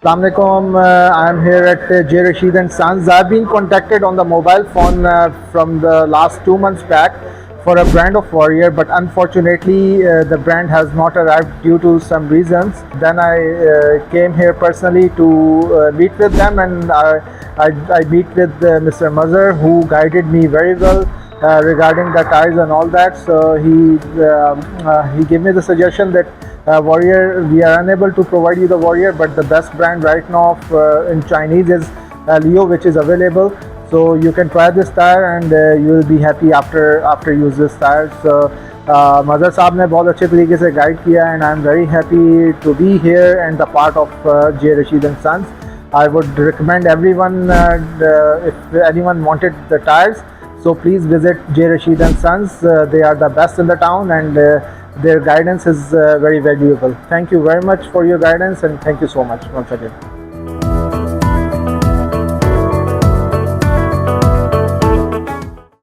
Assalamualaikum. I'm here at J. Rashid and Sons. I've been contacted on the mobile phone from the last 2 months back for a brand of Warrior, but unfortunately the brand has not arrived due to some reasons. Then I came here personally to meet with them, and I meet with Mr. Mazhar, who guided me very well regarding the tires and all that. So he gave me the suggestion that Warrior, we are unable to provide you the Warrior, but the best brand right now in Chinese is Leo, which is available. So you can try this tire and you will be happy after use this tire. So mother साहब ने बहुत अच्छे तरीके से guide किया, and I'm very happy to be here and the part of J. Rashid and Sons. I would recommend everyone, if anyone wanted the tires, so please visit J. Rashid and Sons. They are the best in the town, and their guidance is very valuable. Thank you very much for your guidance, and thank you so much once again.